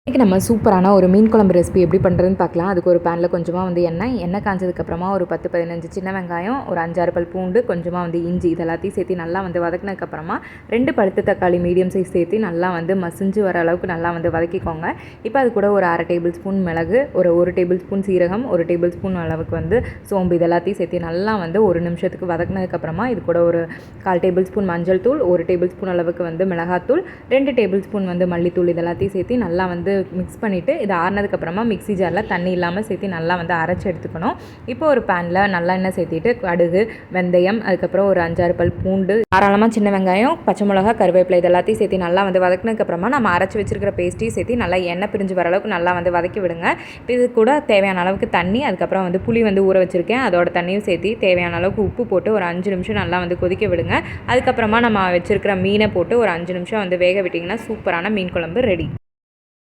இன்றைக்கி நம்ம சூப்பரான ஒரு மீன் குழம்பு ரெசிபி எப்படி பண்ணுறதுன்னு பார்க்கலாம். அதுக்கு ஒரு பேனில் கொஞ்சமாக வந்து எண்ணெய் காய்ச்சதுக்கப்புறமா ஒரு 10-15 சின்ன வெங்காயம், ஒரு 5-6 பல் பூண்டு, கொஞ்சமாக வந்து இஞ்சி இதெல்லாத்தையும் சேர்த்து நல்லா வந்து வதக்கினதுக்கப்புறமா 2 பழுத்த தக்காளி மீடியம் சைஸ் சேர்த்து நல்லா வந்து மசிஞ்சு வர அளவுக்கு நல்லா வந்து வதக்கிக்கோங்க. இப்போ அது கூட ஒரு 1/2 டேபிள் ஸ்பூன் மிளகு, ஒரு 1 டேபிள் ஸ்பூன் சீரகம், 1 டேபிள் ஸ்பூன் அளவுக்கு வந்து சோம்பு இதெல்லாத்தையும் சேர்த்து நல்லா வந்து 1 நிமிஷத்துக்கு வதக்கினதுக்கப்புறமா இது கூட ஒரு 1/4 டேபிள் ஸ்பூன் மஞ்சள் தூள், 1 டேபிள் ஸ்பூன் அளவுக்கு வந்து மிளகாத்தூள், 2 டேபிள் ஸ்பூன் வந்து மல்லித்தூள் இதெல்லாத்தையும் சேர்த்து நல்லா வந்து மிக்ஸ் பண்ணிவிட்டு இது ஆறினதுக்கப்புறமா மிக்ஸி ஜாரில் தண்ணி இல்லாமல் சேர்த்து நல்லா வந்து அரைச்சி எடுத்துக்கணும். இப்போ ஒரு பேனில் நல்லெண்ணெய் சேர்த்திட்டு கடுகு, வெந்தயம், அதுக்கப்புறம் ஒரு 5-6 பல் பூண்டு, தாராளமாக சின்ன வெங்காயம், பச்சை மிளகா, கருவேப்பிலை இதெல்லாத்தையும் சேர்த்து நல்லா வந்து வதக்கினதுக்கப்புறமா நம்ம அரைச்சி வச்சிருக்கிற பேஸ்ட்டையும் சேர்த்து நல்லா எண்ணெய் பிரிஞ்சு வர அளவுக்கு நல்லா வந்து வதக்கி விடுங்க. இப்போ இது கூட தேவையான அளவுக்கு தண்ணி, அதுக்கப்புறம் வந்து புளி வந்து ஊற வச்சுருக்கேன் அதோட தண்ணியும் சேர்த்து தேவையான அளவுக்கு உப்பு போட்டு ஒரு 5 நிமிஷம் நல்லா வந்து கொதிக்க விடுங்க. அதுக்கப்புறமா நம்ம வச்சுருக்கிற மீனை போட்டு ஒரு 5 நிமிஷம் வந்து வேக விட்டிங்கன்னா சூப்பரான மீன் குழம்பு ரெடி.